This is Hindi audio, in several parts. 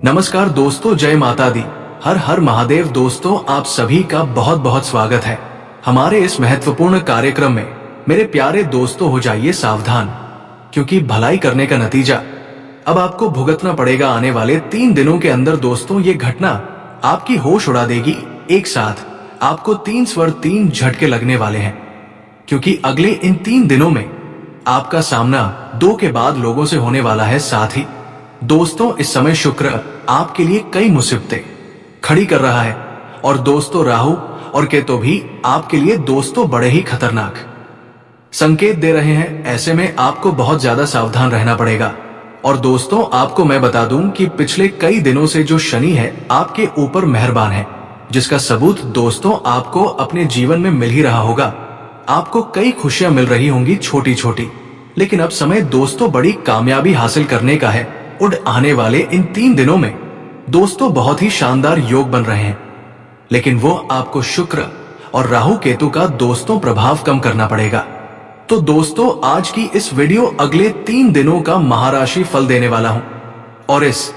नमस्कार दोस्तों, जय माता दी। हर हर महादेव। दोस्तों, आप सभी का बहुत बहुत स्वागत है हमारे इस महत्वपूर्ण कार्यक्रम में। मेरे प्यारे दोस्तों, हो जाइए सावधान, क्योंकि भलाई करने का नतीजा अब आपको भुगतना पड़ेगा आने वाले 3 दिनों के अंदर। दोस्तों, ये घटना आपकी होश उड़ा देगी। एक साथ आपको 3 स्वर 3 झटके लगने वाले हैं, क्योंकि अगले इन 3 दिनों में आपका सामना 2 के बाद लोगों से होने वाला है। साथ ही दोस्तों, इस समय शुक्र आपके लिए कई मुसीबतें खड़ी कर रहा है, और दोस्तों राहु और केतु भी आपके लिए दोस्तों बड़े ही खतरनाक संकेत दे रहे हैं। ऐसे में आपको बहुत ज्यादा सावधान रहना पड़ेगा। और दोस्तों, आपको मैं बता दूं कि पिछले कई दिनों से जो शनि है आपके ऊपर मेहरबान है, जिसका सबूत दोस्तों आपको अपने जीवन में मिल ही रहा होगा। आपको कई खुशियां मिल रही होंगी छोटी छोटी, लेकिन अब समय दोस्तों बड़ी कामयाबी हासिल करने का है। और आने वाले इन 3 दिनों में दोस्तों बहुत ही शानदार योग बन रहे हैं, लेकिन वो आपको शुक्र और राहु केतु का दोस्तों प्रभाव कम करना पड़ेगा। तो दोस्तों, आज की इस वीडियो अगले 3 दिनों का महाराशि फल देने वाला हूं, और इस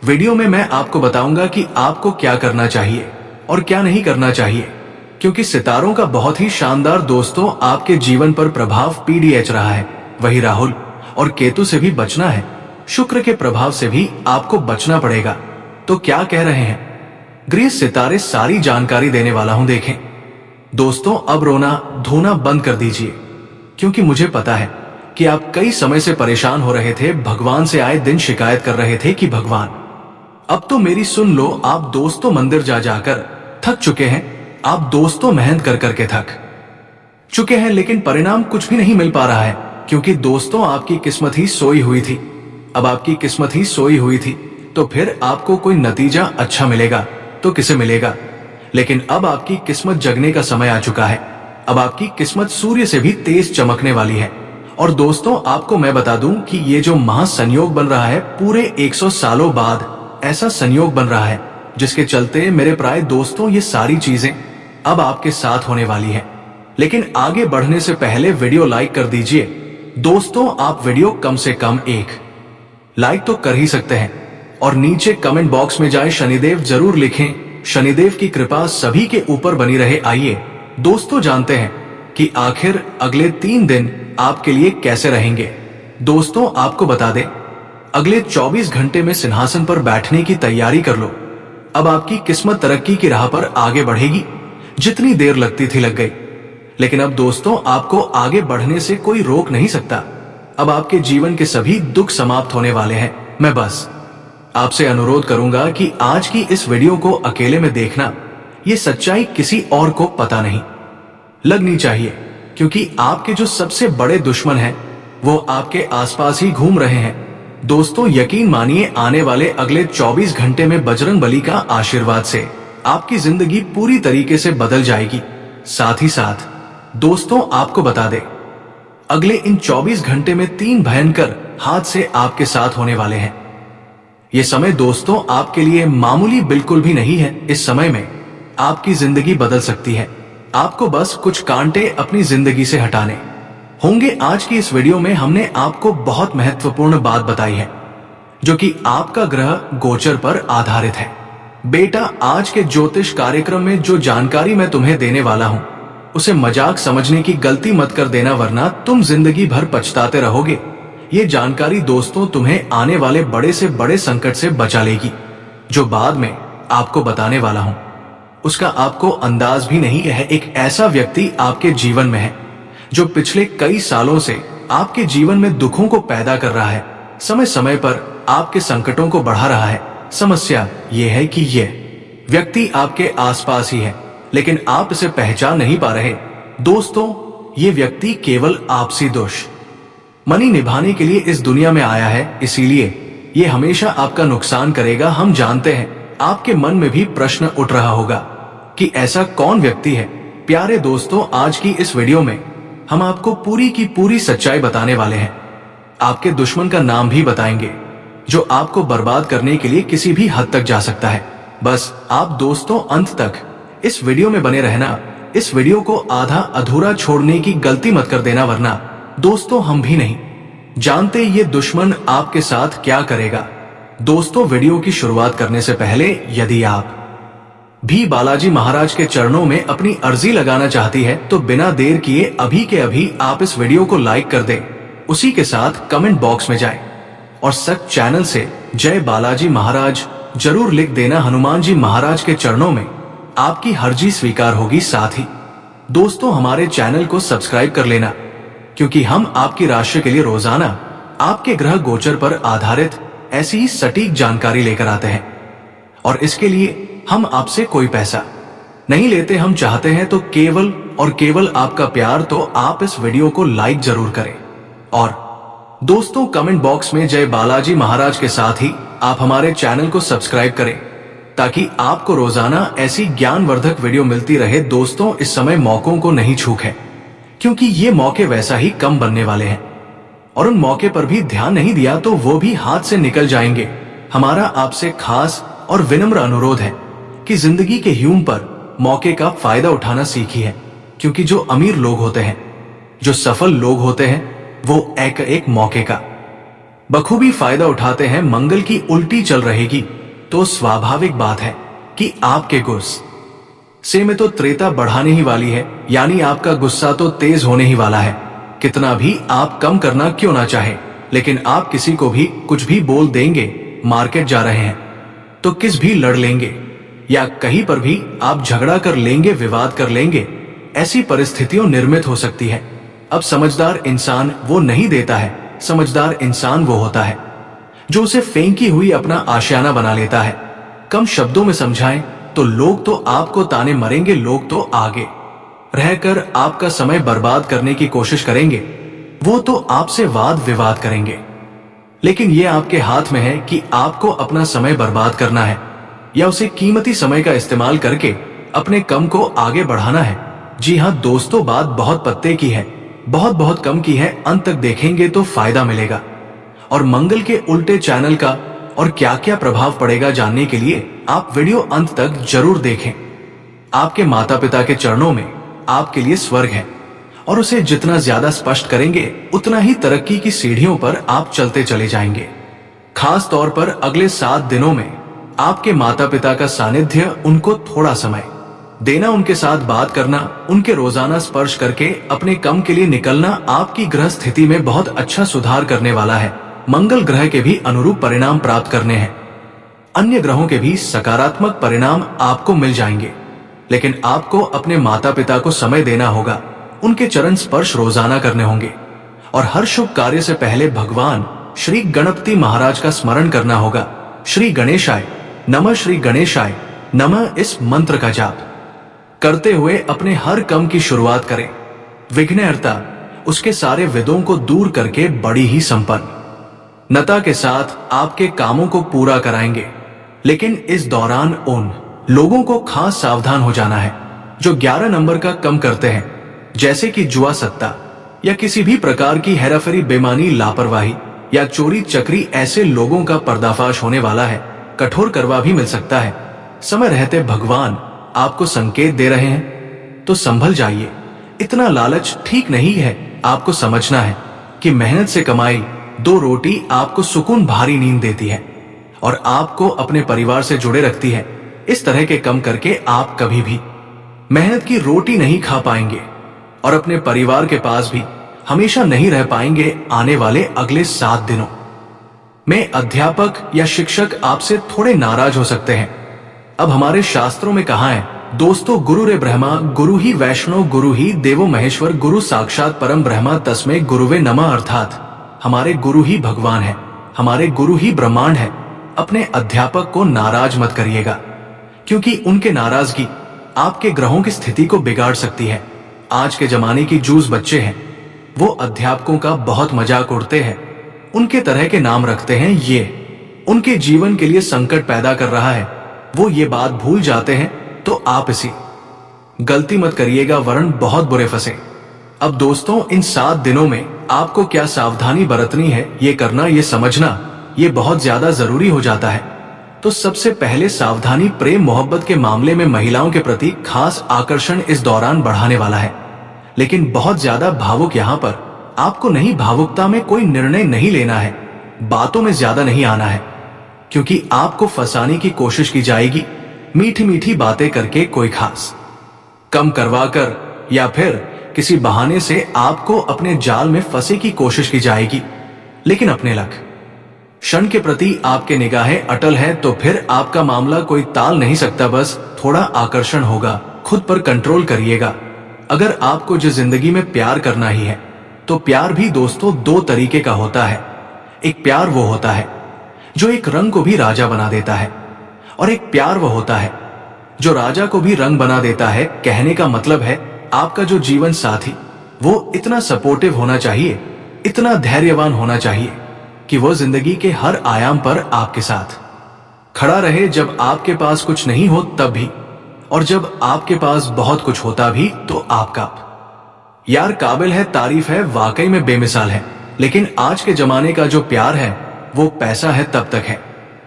वीडियो में मैं आपको बताऊंगा कि आपको क्या करना चाहिए और क्या नहीं करना चाहिए, क्योंकि सितारों का बहुत ही शानदार दोस्तों आपके जीवन पर प्रभाव पीडीएच रहा है। वही राहुल और केतु से भी बचना है, शुक्र के प्रभाव से भी आपको बचना पड़ेगा। तो क्या कह रहे हैं गृह सितारे, सारी जानकारी देने वाला हूं। देखें दोस्तों, अब रोना धोना बंद कर दीजिए, क्योंकि मुझे पता है कि आप कई समय से परेशान हो रहे थे। भगवान से आए दिन शिकायत कर रहे थे कि भगवान अब तो मेरी सुन लो। आप दोस्तों मंदिर जा जाकर थक चुके हैं। आप दोस्तों मेहनत कर करके थक चुके हैं, लेकिन परिणाम कुछ भी नहीं मिल पा रहा है, क्योंकि दोस्तों आपकी किस्मत ही सोई हुई थी। अब आपकी किस्मत ही सोई हुई थी, तो फिर आपको कोई नतीजा अच्छा मिलेगा तो किसे मिलेगा। लेकिन अब आपकी किस्मत जगने का समय आ चुका है। अब आपकी किस्मत सूर्य से भी तेज चमकने वाली है। और दोस्तों, आपको मैं बता दूं कि ये जो महासंयोग बन रहा है, पूरे 100 सालों बाद ऐसा संयोग बन रहा है, जिसके चलते मेरे प्राय दोस्तों ये सारी चीजें अब आपके साथ होने वाली है। लेकिन आगे बढ़ने से पहले वीडियो लाइक कर दीजिए। दोस्तों, आप वीडियो कम से कम 1 लाइक तो कर ही सकते हैं, और नीचे कमेंट बॉक्स में जाए शनिदेव जरूर लिखें। शनिदेव की कृपा सभी के ऊपर बनी रहे। आइए दोस्तों, जानते हैं कि आखिर अगले 3 दिन आपके लिए कैसे रहेंगे। दोस्तों, आपको बता दें, अगले 24 घंटे में सिंहासन पर बैठने की तैयारी कर लो। अब आपकी किस्मत तरक्की की राह पर आगे बढ़ेगी। जितनी देर लगती थी लग गई, लेकिन अब दोस्तों आपको आगे बढ़ने से कोई रोक नहीं सकता। अब आपके जीवन के सभी दुख समाप्त होने वाले हैं। मैं बस आपसे अनुरोध करूंगा कि आज की इस वीडियो को अकेले में देखना। ये सच्चाई किसी और को पता नहीं लगनी चाहिए, क्योंकि आपके जो सबसे बड़े दुश्मन हैं वो आपके आसपास ही घूम रहे हैं। दोस्तों, यकीन मानिए, आने वाले अगले 24 घंटे में बजरंग बली का आशीर्वाद से आपकी जिंदगी पूरी तरीके से बदल जाएगी। साथ ही साथ दोस्तों, आपको बता दें, अगले इन 24 घंटे में 3 भयंकर हादसे आपके साथ होने वाले हैं। ये समय दोस्तों आपके लिए मामूली बिल्कुल भी नहीं है। इस समय में आपकी जिंदगी बदल सकती है। आपको बस कुछ कांटे अपनी जिंदगी से हटाने होंगे। आज की इस वीडियो में हमने आपको बहुत महत्वपूर्ण बात बताई है, जो कि आपका ग्रह गोचर पर आधारित है। बेटा, आज के ज्योतिष कार्यक्रम में जो जानकारी मैं तुम्हें देने वाला हूं, उसे मजाक समझने की गलती मत कर देना, वरना तुम जिंदगी भर पछताते रहोगे। ये जानकारी दोस्तों तुम्हें आने वाले बड़े से बड़े संकट से बचा लेगी। जो बाद में आपको बताने वाला हूं, उसका आपको अंदाज भी नहीं है। एक ऐसा व्यक्ति आपके जीवन में है, जो पिछले कई सालों से आपके जीवन में दुखों को पैदा कर रहा है, समय समय पर आपके संकटों को बढ़ा रहा है। समस्या ये है कि ये व्यक्ति आपके आसपास ही है, लेकिन आप इसे पहचान नहीं पा रहे। दोस्तों, ये व्यक्ति केवल आपसी दोष मनी निभाने के लिए इस दुनिया में आया है, इसीलिए ये हमेशा आपका नुकसान करेगा। हम जानते हैं आपके मन में भी प्रश्न उठ रहा होगा कि ऐसा कौन व्यक्ति है। प्यारे दोस्तों, आज की इस वीडियो में हम आपको पूरी की पूरी सच्चाई बताने वाले हैं। आपके दुश्मन का नाम भी बताएंगे, जो आपको बर्बाद करने के लिए किसी भी हद तक जा सकता है। बस आप दोस्तों अंत तक इस वीडियो में बने रहना। इस वीडियो को आधा अधूरा छोड़ने की गलती मत कर देना, वरना दोस्तों हम भी नहीं जानते ये दुश्मन आपके साथ क्या करेगा। दोस्तों, वीडियो की शुरुआत करने से पहले यदि आप भी बालाजी महाराज के चरणों में अपनी अर्जी लगाना चाहती है तो बिना देर किए अभी के अभी आप इस वीडियो को लाइक कर दें। उसी के साथ कमेंट बॉक्स में जाएं और सच चैनल से जय बालाजी महाराज जरूर लिख देना। हनुमान जी महाराज के चरणों में आपकी हर्जी स्वीकार होगी। साथ ही दोस्तों, हमारे चैनल को सब्सक्राइब कर लेना, क्योंकि हम आपकी राशि के लिए रोजाना आपके ग्रह गोचर पर आधारित ऐसी ही सटीक जानकारी लेकर आते हैं। और इसके लिए हम आपसे कोई पैसा नहीं लेते। हम चाहते हैं तो केवल और केवल आपका प्यार। तो आप इस वीडियो को लाइक जरूर करें और दोस्तों कमेंट बॉक्स में जय बालाजी महाराज के साथ ही आप हमारे चैनल को सब्सक्राइब करें, ताकि आपको रोजाना ऐसी ज्ञानवर्धक वीडियो मिलती रहे। दोस्तों, इस समय मौकों को नहीं छूक है, क्योंकि ये मौके वैसा ही कम बनने वाले हैं और उन मौके पर भी ध्यान नहीं दिया तो वो भी हाथ से निकल जाएंगे। हमारा आपसे खास और विनम्र अनुरोध है कि जिंदगी के ह्यूम पर मौके का फायदा उठाना सीखिए, क्योंकि जो अमीर लोग होते हैं, जो सफल लोग होते हैं, वो एक एक मौके का बखूबी फायदा उठाते हैं। मंगल की उल्टी चल रहेगी तो स्वाभाविक बात है कि आपके गुस्से में तो त्रेता बढ़ाने ही वाली है, यानी आपका गुस्सा तो तेज होने ही वाला है। कितना भी आप कम करना क्यों ना चाहे, लेकिन आप किसी को भी कुछ भी बोल देंगे। मार्केट जा रहे हैं तो किस भी लड़ लेंगे, या कहीं पर भी आप झगड़ा कर लेंगे, विवाद कर लेंगे। ऐसी परिस्थितियों निर्मित हो सकती है। अब समझदार इंसान वो नहीं देता है, समझदार इंसान वो होता है जो उसे फेंकी हुई अपना आशियाना बना लेता है। कम शब्दों में समझाएं तो लोग तो आपको ताने मरेंगे, लोग तो आगे रहकर आपका समय बर्बाद करने की कोशिश करेंगे, वो तो आपसे वाद विवाद करेंगे। लेकिन ये आपके हाथ में है कि आपको अपना समय बर्बाद करना है या उसे कीमती समय का इस्तेमाल करके अपने कम को आगे बढ़ाना है। जी हाँ दोस्तों, बात बहुत पत्ते की है, बहुत बहुत कम की है। अंत तक देखेंगे तो फायदा मिलेगा। और मंगल के उल्टे चैनल का और क्या क्या प्रभाव पड़ेगा जानने के लिए आप वीडियो अंत तक जरूर देखें। आपके माता पिता के चरणों में आपके लिए स्वर्ग है, और उसे जितना ज्यादा स्पष्ट करेंगे उतना ही तरक्की की सीढ़ियों पर आप चलते चले जाएंगे। खास तौर पर अगले 7 दिनों में आपके माता पिता का सानिध्य, उनको थोड़ा समय देना, उनके साथ बात करना, उनके रोजाना स्पर्श करके अपने कम के लिए निकलना आपकी ग्रह स्थिति में बहुत अच्छा सुधार करने वाला है। मंगल ग्रह के भी अनुरूप परिणाम प्राप्त करने हैं। अन्य ग्रहों के भी सकारात्मक परिणाम आपको मिल जाएंगे, लेकिन आपको अपने माता पिता को समय देना होगा, उनके चरण स्पर्श रोजाना करने होंगे और हर शुभ कार्य से पहले भगवान श्री गणपति महाराज का स्मरण करना होगा। श्री गणेशाय नमः, श्री गणेशाय नमः इस मंत्र का जाप करते हुए अपने हर कम की शुरुआत करें। विघ्नहर्ता उसके सारे विदों को दूर करके बड़ी ही संपन्नता के साथ आपके कामों को पूरा कराएंगे। लेकिन इस दौरान उन लोगों को खास सावधान हो जाना है जो 11 नंबर का कम करते हैं, जैसे कि जुआ सट्टा या किसी भी प्रकार की हेराफेरी, बेईमानी, लापरवाही या चोरी चक्री। ऐसे लोगों का पर्दाफाश होने वाला है, कठोर करवा भी मिल सकता है। समय रहते भगवान आपको संकेत दे रहे हैं तो संभल जाइए। इतना लालच ठीक नहीं है। आपको समझना है कि मेहनत से कमाई 2 रोटी आपको सुकून, भारी नींद देती है और आपको अपने परिवार से जुड़े रखती है। इस तरह के कम करके आप कभी भी मेहनत की रोटी नहीं खा पाएंगे और अपने परिवार के पास भी हमेशा नहीं रह पाएंगे। आने वाले अगले 7 दिनों में अध्यापक या शिक्षक आपसे थोड़े नाराज हो सकते हैं। अब हमारे शास्त्रों में कहा है दोस्तों, गुरु रे ब्रह्मा, गुरु ही वैष्णव, गुरु ही देवो महेश्वर, गुरु साक्षात परम ब्रह्मा, तस्मै गुरुवे नमः। अर्थात हमारे गुरु ही भगवान है, हमारे गुरु ही ब्रह्मांड है। अपने अध्यापक को नाराज मत करिएगा, क्योंकि उनके नाराजगी आपके ग्रहों की स्थिति को बिगाड़ सकती है। आज के जमाने की जूझ बच्चे हैं, वो अध्यापकों का बहुत मजाक उड़ते हैं, उनके तरह के नाम रखते हैं। ये उनके जीवन के लिए संकट पैदा कर रहा है। वो ये बात भूल जाते हैं तो आप इसी गलती मत करिएगा, वरन बहुत बुरे फंसे। अब दोस्तों, इन 7 दिनों में आपको क्या सावधानी बरतनी है, ये करना, ये समझना, ये बहुत ज्यादा जरूरी हो जाता है। तो सबसे पहले सावधानी, प्रेम मोहब्बत के मामले में महिलाओं के प्रति खास आकर्षण इस दौरान बढ़ाने वाला है। लेकिन बहुत ज्यादा भावुक यहाँ पर आपको नहीं, भावुकता में कोई निर्णय नहीं लेना है, बातों में ज्यादा नहीं आना है, क्योंकि आपको फंसाने की कोशिश की जाएगी, मीठी मीठी बातें करके कोई खास कम करवा कर, या फिर किसी बहाने से आपको अपने जाल में फंसे की कोशिश की जाएगी। लेकिन अपने लक क्षण के प्रति आपके निगाहें अटल है तो फिर आपका मामला कोई टाल नहीं सकता। बस थोड़ा आकर्षण होगा, खुद पर कंट्रोल करिएगा। अगर आपको जो जिंदगी में प्यार करना ही है तो प्यार भी दोस्तों दो तरीके का होता है। एक प्यार वो होता है जो एक रंग को भी राजा बना देता है, और एक प्यार वो होता है जो राजा को भी रंग बना देता है। कहने का मतलब है आपका जो जीवन साथी वो इतना सपोर्टिव होना चाहिए, इतना धैर्यवान होना चाहिए कि वो जिंदगी के हर आयाम पर आपके साथ खड़ा रहे, जब आपके पास कुछ नहीं हो तब भी, और जब आपके पास बहुत कुछ होता भी तो आपका यार काबिल है, तारीफ है, वाकई में बेमिसाल है। लेकिन आज के जमाने का जो प्यार है वो पैसा है तब तक है,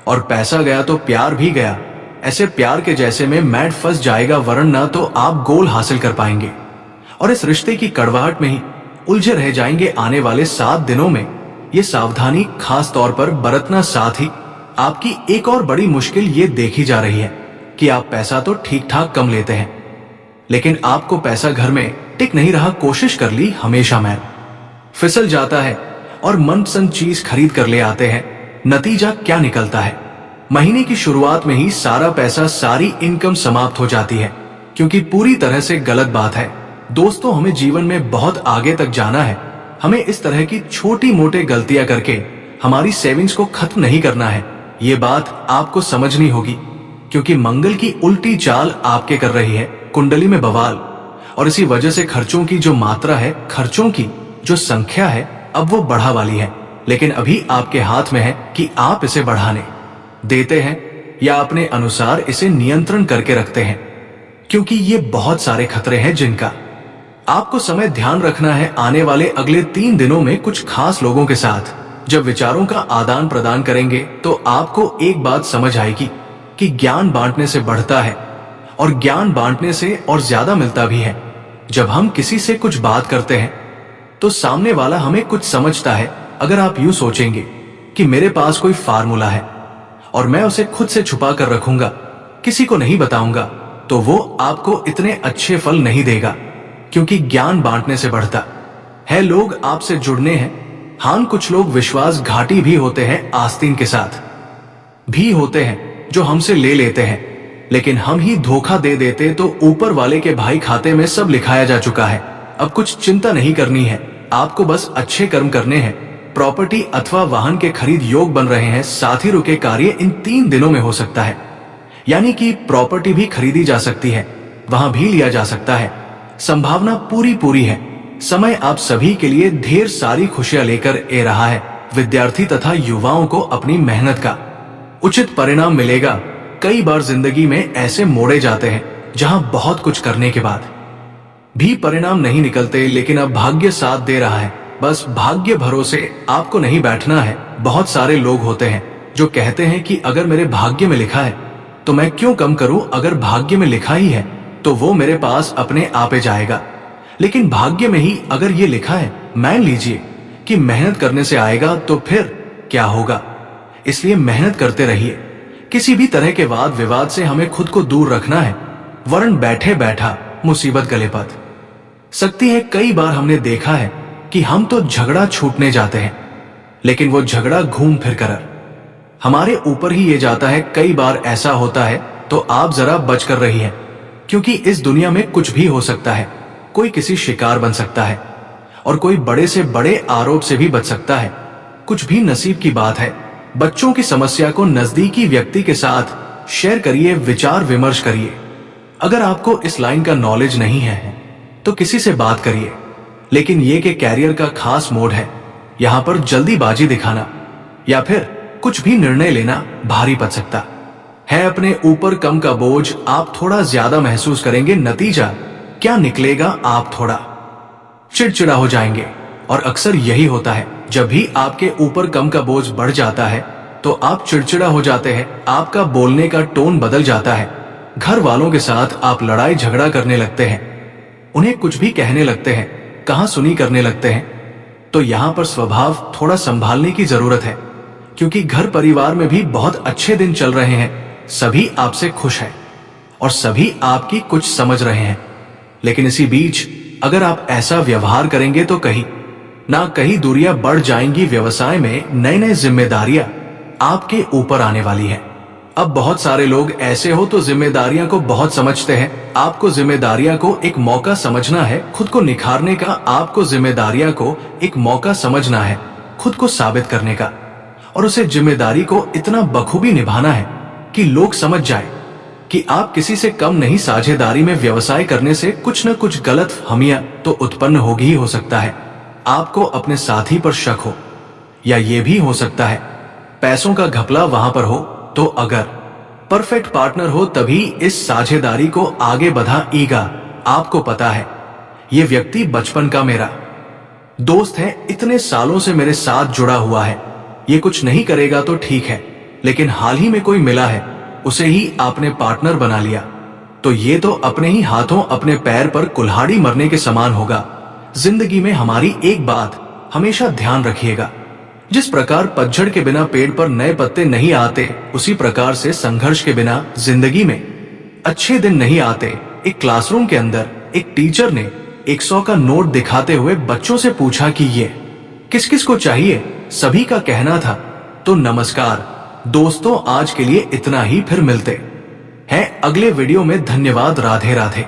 और पैसा गया तो प्यार भी गया। ऐसे प्यार के जैसे में मैट फंस जाएगा, वरन ना तो आप गोल हासिल कर पाएंगे और इस रिश्ते की कड़वाहट में ही उलझे रह जाएंगे आने वाले 7 दिनों में। ये सावधानी खास तौर पर बरतना। साथ ही आपकी एक और बड़ी मुश्किल ये देखी जा रही है कि आप पैसा तो ठीक ठाक कम लेते हैं, लेकिन आपको पैसा घर में टिक नहीं रहा। कोशिश कर ली, हमेशा मैल फिसल जाता है और मनपसंद चीज खरीद कर ले आते हैं। नतीजा क्या निकलता है? महीने की शुरुआत में ही सारा पैसा, सारी इनकम समाप्त हो जाती है, क्योंकि पूरी तरह से गलत बात है। दोस्तों, हमें जीवन में बहुत आगे तक जाना है। हमें इस तरह की छोटी मोटी गलतियां करके हमारी सेविंग्स को खत्म नहीं करना है। ये बात आपको समझनी होगी, क्योंकि मंगल की उल्टी चाल आपके कर रही है, कुंडली में बवाल। और इसी वजह से खर्चों की जो मात्रा है, खर्चों की जो संख्या है, अब वो बढ़ा वाली है। लेकिन अभी आपके हाथ में है कि आप इसे बढ़ाने देते हैं या अपने अनुसार इसे नियंत्रण करके रखते हैं, क्योंकि ये बहुत सारे खतरे हैं जिनका आपको समय ध्यान रखना है। आने वाले अगले 3 दिनों में कुछ खास लोगों के साथ जब विचारों का आदान प्रदान करेंगे तो आपको एक बात समझ आएगी कि ज्ञान बांटने से बढ़ता है, और ज्ञान बांटने से और ज्यादा मिलता भी है। जब हम किसी से कुछ बात करते हैं तो सामने वाला हमें कुछ समझता है। अगर आप यूं सोचेंगे कि मेरे पास कोई फार्मूला है और मैं उसे खुद से छुपा कर रखूंगा, किसी को नहीं बताऊंगा, तो वो आपको इतने अच्छे फल नहीं देगा, क्योंकि ज्ञान बांटने से बढ़ता है। लोग आपसे जुड़ने हैं। हाँ, कुछ लोग विश्वासघाती भी होते हैं, आस्तीन के साथ भी होते हैं जो हमसे ले लेते हैं, लेकिन हम ही धोखा दे देते तो ऊपर वाले के भाई खाते में सब लिखाया जा चुका है। अब कुछ चिंता नहीं करनी है, आपको बस अच्छे कर्म करने हैं। प्रॉपर्टी अथवा वाहन के खरीद योग बन रहे हैं। साथी रुके कार्य इन 3 दिनों में हो सकता है, यानी कि प्रॉपर्टी भी खरीदी जा सकती है, वहां भी लिया जा सकता है। संभावना पूरी है। समय आप सभी के लिए ढेर सारी खुशियां लेकर ए रहा है। विद्यार्थी तथा युवाओं को अपनी मेहनत का उचित परिणाम मिलेगा। कई बार जिंदगी में ऐसे मोड़े जाते हैं जहां बहुत कुछ करने के बाद भी परिणाम नहीं निकलते, लेकिन अब भाग्य साथ दे रहा है। बस भाग्य भरोसे आपको नहीं बैठना है। बहुत सारे लोग होते हैं जो कहते हैं कि अगर मेरे भाग्य में लिखा है तो मैं क्यों कम करूं, अगर भाग्य में लिखा ही है तो वो मेरे पास अपने आप ही जाएगा। लेकिन भाग्य में ही अगर ये लिखा है, मान लीजिए कि मेहनत करने से आएगा, तो फिर क्या होगा? इसलिए मेहनत करते रहिए। किसी भी तरह के वाद विवाद से हमें खुद को दूर रखना है, वरन बैठे बैठा मुसीबत गले पड़ सकती है। कई बार हमने देखा है कि हम तो झगड़ा छूटने जाते हैं, लेकिन वो झगड़ा घूम फिर कर हमारे ऊपर ही ये जाता है। कई बार ऐसा होता है, तो आप जरा बच कर रहिए, क्योंकि इस दुनिया में कुछ भी हो सकता है। कोई किसी शिकार बन सकता है और कोई बड़े से बड़े आरोप से भी बच सकता है। कुछ भी नसीब की बात है। बच्चों की समस्या को नजदीकी व्यक्ति के साथ शेयर करिए, विचार विमर्श करिए। अगर आपको इस लाइन का नॉलेज नहीं है तो किसी से बात करिए, लेकिन ये कि कैरियर का खास मोड है। यहां पर जल्दीबाजी दिखाना या फिर कुछ भी निर्णय लेना भारी पड़ सकता है। अपने ऊपर कम का बोझ आप थोड़ा ज्यादा महसूस करेंगे। नतीजा क्या निकलेगा? आप थोड़ा चिड़चिड़ा हो जाएंगे, और अक्सर यही होता है। जब भी आपके ऊपर कम का बोझ बढ़ जाता है तो आप चिड़चिड़ा हो जाते हैं, आपका बोलने का टोन बदल जाता है। घर वालों के साथ आप लड़ाई झगड़ा करने लगते हैं, उन्हें कुछ भी कहने लगते हैं, कहां सुनी करने लगते हैं। तो यहां पर स्वभाव थोड़ा संभालने की जरूरत है। क्योंकि घर परिवार में भी बहुत अच्छे दिन चल रहे हैं, सभी आपसे खुश हैं और सभी आपकी कुछ समझ रहे हैं। लेकिन इसी बीच अगर आप ऐसा व्यवहार करेंगे तो कहीं दूरियां बढ़ जाएंगी। व्यवसाय में नई नई जिम्मेदारियां आपके ऊपर आने वाली है। अब बहुत सारे लोग ऐसे हो तो जिम्मेदारियां को बहुत समझते हैं। आपको जिम्मेदारियां को एक मौका समझना है खुद को निखारने का। आपको जिम्मेदारियां को एक मौका समझना है खुद को साबित करने का, और उसे जिम्मेदारी को इतना बखूबी निभाना है कि लोग समझ जाए कि आप किसी से कम नहीं। साझेदारी में व्यवसाय करने से कुछ न कुछ गलतफहमियां तो उत्पन्न होगी ही हो सकता है। आपको अपने साथी पर शक हो, या ये भी हो सकता है पैसों का घपला वहां पर हो। तो अगर परफेक्ट पार्टनर हो तभी इस साझेदारी को आगे बढ़ाएगा। आपको पता है ये व्यक्ति बचपन का मेरा दोस्त है, इतने सालों से मेरे साथ जुड़ा हुआ है, ये कुछ नहीं करेगा तो ठीक है, लेकिन हाल ही में कोई मिला है, उसे ही आपने पार्टनर बना लिया तो ये तो अपने ही हाथों अपने पैर पर कुल्हाड़ी मरने के समान होगा। जिंदगी में हमारी एक बात हमेशा ध्यान रखिएगा, जिस प्रकार पतझड़ के बिना पेड़ पर नए पत्ते नहीं आते, उसी प्रकार से संघर्ष के बिना जिंदगी में अच्छे दिन नहीं आते। एक क्लासरूम के अंदर एक टीचर ने 100 का नोट दिखाते हुए बच्चों से पूछा कि ये किस किस को चाहिए। सभी का कहना था तो नमस्कार दोस्तों, आज के लिए इतना ही, फिर मिलते हैं अगले वीडियो में। धन्यवाद। राधे राधे।